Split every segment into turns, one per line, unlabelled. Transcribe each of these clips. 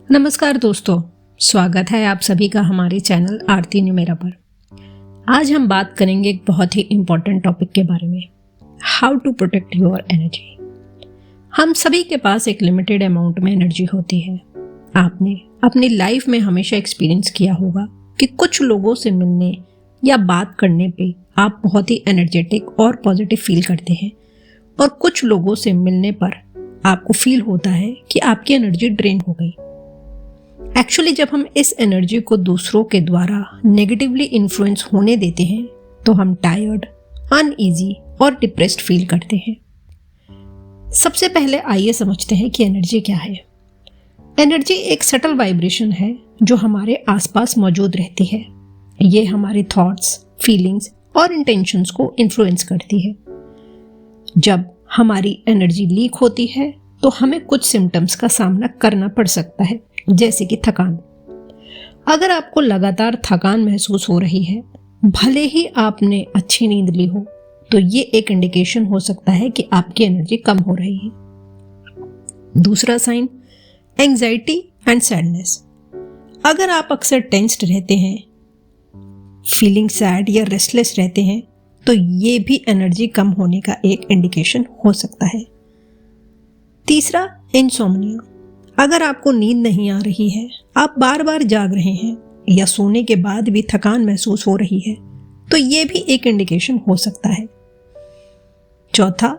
नमस्कार दोस्तों, स्वागत है आप सभी का हमारे चैनल आरती न्यूमेरा पर। आज हम बात करेंगे एक बहुत ही इम्पोर्टेंट टॉपिक के बारे में, how to protect your energy. हम सभी के पास एक लिमिटेड अमाउंट में एनर्जी होती है। आपने अपनी लाइफ में हमेशा एक्सपीरियंस किया होगा कि कुछ लोगों से मिलने या बात करने पे आप बहुत ही एनर्जेटिक और पॉजिटिव फील करते हैं, और कुछ लोगों से मिलने पर आपको फील होता है कि आपकी एनर्जी ड्रेन हो गई। एक्चुअली जब हम इस एनर्जी को दूसरों के द्वारा नेगेटिवली इन्फ्लुएंस होने देते हैं तो हम टायर्ड, अनईजी और डिप्रेस्ड फील करते हैं। सबसे पहले आइए समझते हैं कि एनर्जी क्या है। एनर्जी एक सटल वाइब्रेशन है जो हमारे आसपास मौजूद रहती है। ये हमारे थॉट्स, फीलिंग्स और इंटेंशंस को इन्फ्लुएंस करती है। जब हमारी एनर्जी लीक होती है तो हमें कुछ सिम्टम्स का सामना करना पड़ सकता है, जैसे कि थकान। अगर आपको लगातार थकान महसूस हो रही है, भले ही आपने अच्छी नींद ली हो, तो ये एक इंडिकेशन हो सकता है कि आपकी एनर्जी कम हो रही है। दूसरा साइन, एंजाइटी एंड सैडनेस। अगर आप अक्सर टेंस्ड रहते हैं, फीलिंग सैड या रेस्टलेस रहते हैं, तो ये भी एनर्जी कम होने का एक इंडिकेशन हो सकता है। तीसरा, इंसोम्निया। अगर आपको नींद नहीं आ रही है, आप बार बार जाग रहे हैं या सोने के बाद भी थकान महसूस हो रही है, तो ये भी एक इंडिकेशन हो सकता है। चौथा,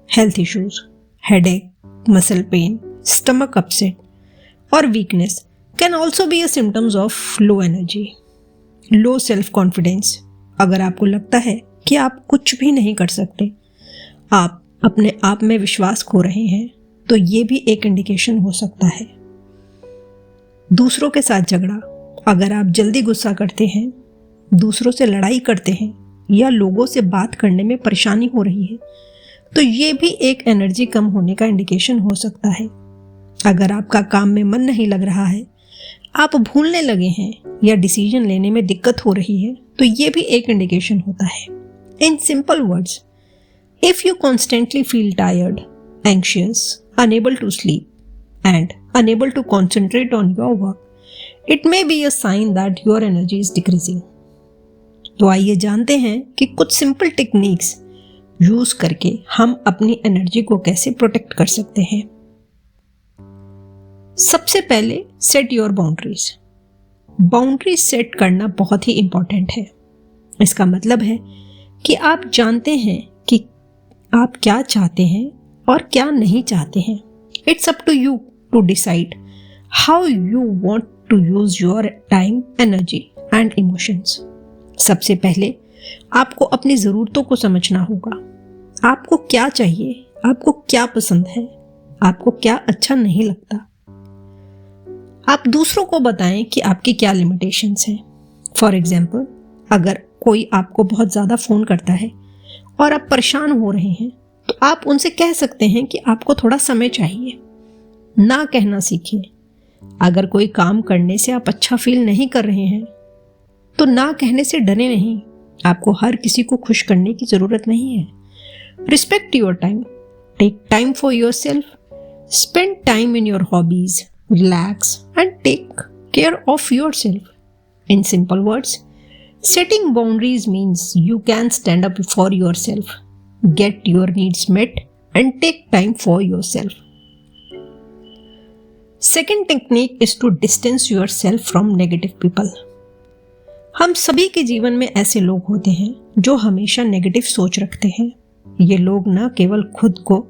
health issues. Headache, muscle pain, stomach upset और weakness can also be a symptoms of low energy. Low self confidence. अगर आपको लगता है कि आप कुछ भी नहीं कर सकते, आप अपने आप में विश्वास खो रहे हैं, तो ये भी एक इंडिकेशन हो सकता है। दूसरों के साथ झगड़ा। अगर आप जल्दी गुस्सा करते हैं, दूसरों से लड़ाई करते हैं या लोगों से बात करने में परेशानी हो रही है, तो ये भी एक एनर्जी कम होने का इंडिकेशन हो सकता है। अगर आपका काम में मन नहीं लग रहा है, आप भूलने लगे हैं या डिसीजन लेने में दिक्कत हो रही है, तो ये भी एक इंडिकेशन होता है। इन simple words, if you constantly feel tired, anxious, unable to sleep and unable to concentrate on your work, it may be a sign that your energy is decreasing. तो आइए जानते हैं कि कुछ सिंपल टेक्निक्स यूज करके हम अपनी energy को कैसे प्रोटेक्ट कर सकते हैं। सबसे पहले, set your boundaries. Boundaries set करना बहुत ही इंपॉर्टेंट है। इसका मतलब है कि आप जानते हैं कि आप क्या चाहते हैं और क्या नहीं चाहते हैं। It's up to you to decide how you want to use your time, energy and emotions. सबसे पहले आपको अपनी ज़रूरतों को समझना होगा। आपको क्या चाहिए, आपको क्या पसंद है, आपको क्या अच्छा नहीं लगता। आप दूसरों को बताएं कि आपकी क्या लिमिटेशंस हैं। फॉर एग्जाम्पल, अगर कोई आपको बहुत ज़्यादा फ़ोन करता है और आप परेशान हो रहे हैं, तो आप उनसे कह सकते हैं कि आपको थोड़ा समय चाहिए। ना कहना सीखिए। अगर कोई काम करने से आप अच्छा फील नहीं कर रहे हैं, तो ना कहने से डरे नहीं। आपको हर किसी को खुश करने की ज़रूरत नहीं है। Respect your time. Take time for yourself. Spend time in your hobbies, relax and take care of yourself. In simple words, setting boundaries means you can stand up for yourself, get your needs met and take time for yourself. Second technique is to distance yourself from negative people. हम सभी के जीवन में ऐसे लोग होते हैं जो हमेशा नेगेटिव सोच रखते हैं। ये लोग न केवल खुद को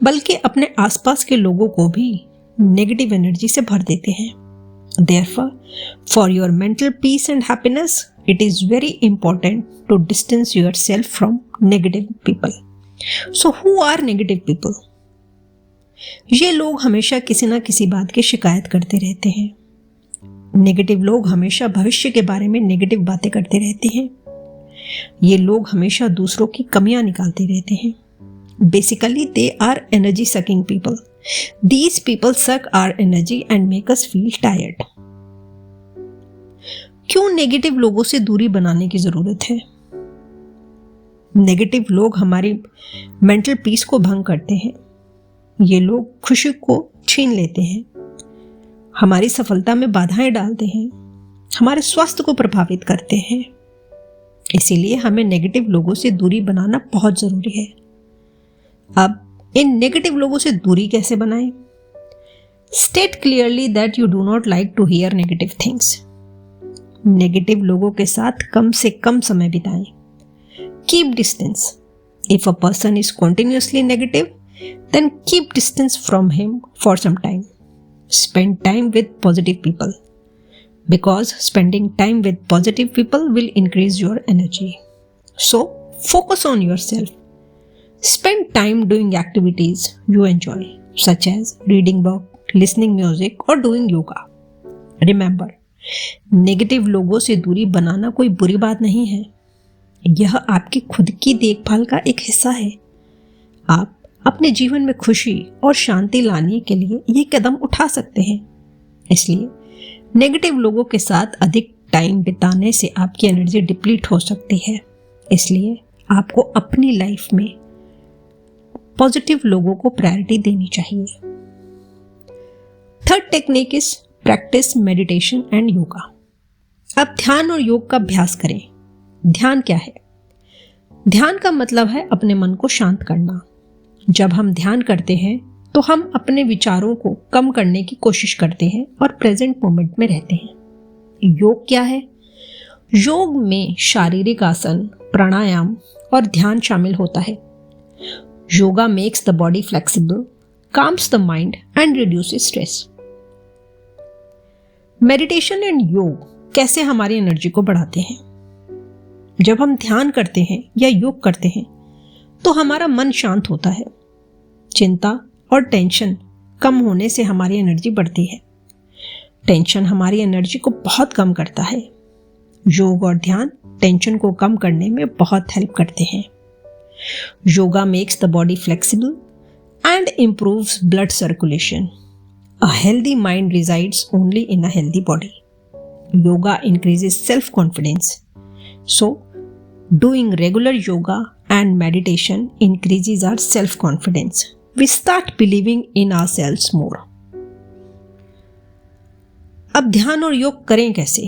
बल्कि अपने आसपास के लोगों को भी नेगेटिव एनर्जी से भर देते हैं। Therefore, for your mental peace and happiness, it is very important to distance yourself from negative people. So, who are negative people? ये लोग हमेशा किसी ना किसी बात की शिकायत करते रहते हैं। नेगेटिव लोग हमेशा भविष्य के बारे में नेगेटिव बातें करते रहते हैं। ये लोग हमेशा दूसरों की कमियां निकालते रहते हैं। Basically, they are energy sucking people. These people suck our energy and make us feel tired. क्यों नेगेटिव लोगों से दूरी बनाने की जरूरत है? नेगेटिव लोग हमारी मेंटल पीस को भंग करते हैं। ये लोग खुशी को छीन लेते हैं। हमारी सफलता में बाधाएं डालते हैं, हमारे स्वास्थ्य को प्रभावित करते हैं। इसीलिए हमें नेगेटिव लोगों से दूरी बनाना बहुत जरूरी है। अब इन नेगेटिव लोगों से दूरी कैसे बनाएं? State clearly that you do not like to hear negative things. Negative लोगों के साथ कम से कम समय बिताएं। Keep distance. If a person is continuously negative, then keep distance from him for some time. Spend time with positive people, because spending time with positive people will increase your energy. So focus on yourself. Spend time doing activities you enjoy, such as reading book, listening music or doing yoga. Remember, negative लोगों से दूरी बनाना कोई बुरी बात नहीं है। यह आपकी खुद की देखभाल का एक हिस्सा है। आप अपने जीवन में खुशी और शांति लाने के लिए ये कदम उठा सकते हैं। इसलिए नेगेटिव लोगों के साथ अधिक टाइम बिताने से आपकी एनर्जी डिप्लीट हो सकती है। इसलिए आपको अपनी लाइफ में पॉजिटिव लोगों को प्रायोरिटी देनी चाहिए। Third technique is practice meditation and yoga. अब ध्यान और योग का अभ्यास करें। ध्यान क्या है? ध्यान का मतलब है अपने मन को शांत करना। जब हम ध्यान करते हैं तो हम अपने विचारों को कम करने की कोशिश करते हैं और प्रेजेंट मोमेंट में रहते हैं। योग क्या है? योग में शारीरिक आसन, प्राणायाम और ध्यान शामिल होता है। Yoga makes the body flexible, calms the mind and reduces stress. Meditation and योग कैसे हमारी एनर्जी को बढ़ाते हैं? जब हम ध्यान करते हैं या योग करते हैं तो हमारा मन शांत होता है। चिंता और टेंशन कम होने से हमारी एनर्जी बढ़ती है। टेंशन हमारी एनर्जी को बहुत कम करता है। योग और ध्यान टेंशन को कम करने में बहुत हेल्प करते हैं। Yoga makes the body flexible and improves blood circulation. A healthy mind resides only in a healthy body. Yoga increases self-confidence. So, doing regular yoga and meditation increases our self-confidence. We start believing in ourselves more. अब ध्यान और योग करें कैसे?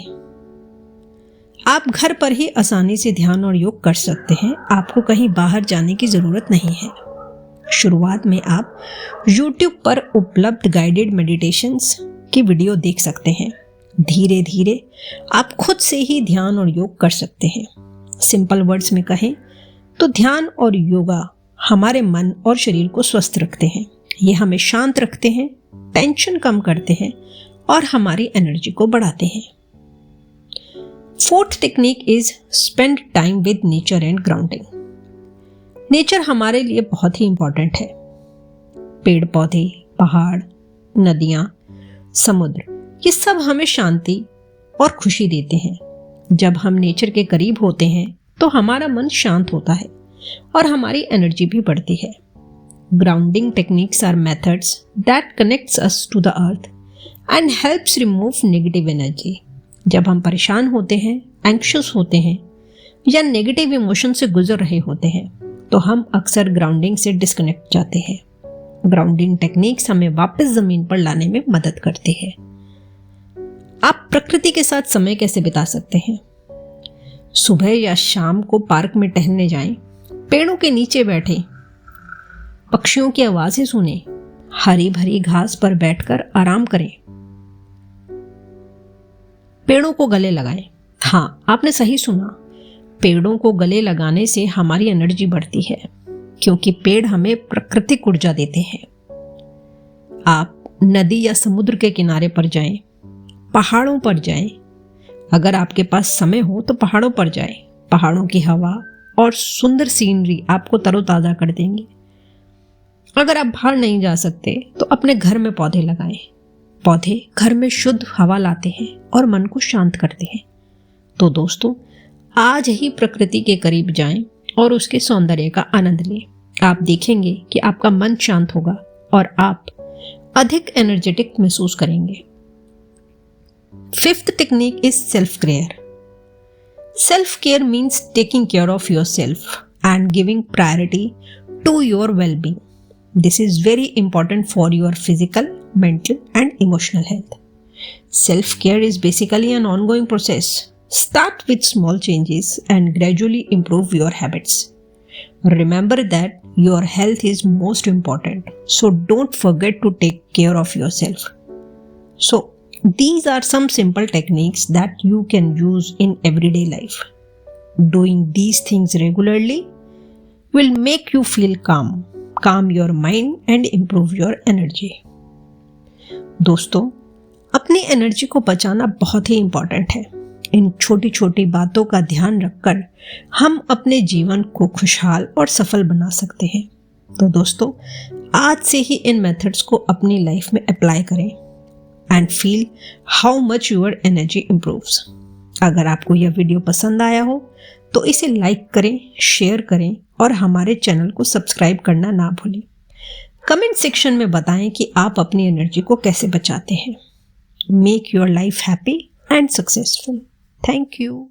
आप घर पर ही आसानी से ध्यान और योग कर सकते हैं। आपको कहीं बाहर जाने की जरूरत नहीं है। शुरुआत में आप YouTube पर उपलब्ध गाइडेड मेडिटेशंस की वीडियो देख सकते हैं। धीरे धीरे आप खुद से ही ध्यान और योग कर सकते हैं। सिंपल वर्ड्स में कहें तो ध्यान और योगा हमारे मन और शरीर को स्वस्थ रखते हैं। ये हमें शांत रखते हैं, टेंशन कम करते हैं और हमारी एनर्जी को बढ़ाते हैं। Fourth technique is spend time with nature and grounding. Nature हमारे लिए बहुत ही इंपॉर्टेंट है। पेड़ पौधे, पहाड़, नदियाँ, समुद्र, ये सब हमें शांति और खुशी देते हैं। जब हम नेचर के करीब होते हैं तो हमारा मन शांत होता है और हमारी एनर्जी भी बढ़ती है। Grounding techniques are methods that connects us to the earth and helps remove negative energy. जब हम परेशान होते हैं, एंक्शियस होते हैं या नेगेटिव इमोशन से गुजर रहे होते हैं तो हम अक्सर ग्राउंडिंग से डिस्कनेक्ट जाते हैं। ग्राउंडिंग टेक्निक्स हमें वापस जमीन पर लाने में मदद करते हैं। आप प्रकृति के साथ समय कैसे बिता सकते हैं? सुबह या शाम को पार्क में टहलने जाएं, पेड़ों के नीचे बैठे, पक्षियों की आवाजें सुने, हरी भरी घास पर बैठकर आराम करें। पेड़ों को गले लगाएं। हाँ, आपने सही सुना, पेड़ों को गले लगाने से हमारी एनर्जी बढ़ती है क्योंकि पेड़ हमें प्राकृतिक ऊर्जा देते हैं। आप नदी या समुद्र के किनारे पर जाएं, पहाड़ों पर जाएं। अगर आपके पास समय हो तो पहाड़ों पर जाएं। पहाड़ों की हवा और सुंदर सीनरी आपको तरोताजा कर देंगे। अगर आप बाहर नहीं जा सकते तो अपने घर में पौधे लगाएं। पौधे घर में शुद्ध हवा लाते हैं और मन को शांत करते हैं। तो दोस्तों, आज ही प्रकृति के करीब जाएं और उसके सौंदर्य का आनंद लें। आप देखेंगे कि आपका मन शांत होगा और आप अधिक एनर्जेटिक महसूस करेंगे। Fifth technique is self care. Self care means taking care of yourself and giving priority to your wellbeing. This is very important for your physical, mental and emotional health. Self-care is basically an ongoing process. Start with small changes and gradually improve your habits. Remember that your health is most important, so don't forget to take care of yourself. So, these are some simple techniques that you can use in everyday life. Doing these things regularly will make you feel calm your mind and improve your energy. दोस्तों, अपनी energy को बचाना बहुत ही important है। इन छोटी छोटी बातों का ध्यान रखकर हम अपने जीवन को खुशहाल और सफल बना सकते हैं। तो दोस्तों, आज से ही इन मेथड्स को अपनी लाइफ में अप्लाई करें and feel how much your energy improves. अगर आपको यह वीडियो पसंद आया हो तो इसे लाइक करें, शेयर करें और हमारे चैनल को सब्सक्राइब करना ना भूलें। कमेंट सेक्शन में बताएं कि आप अपनी एनर्जी को कैसे बचाते हैं। Make your life happy and successful. Thank you.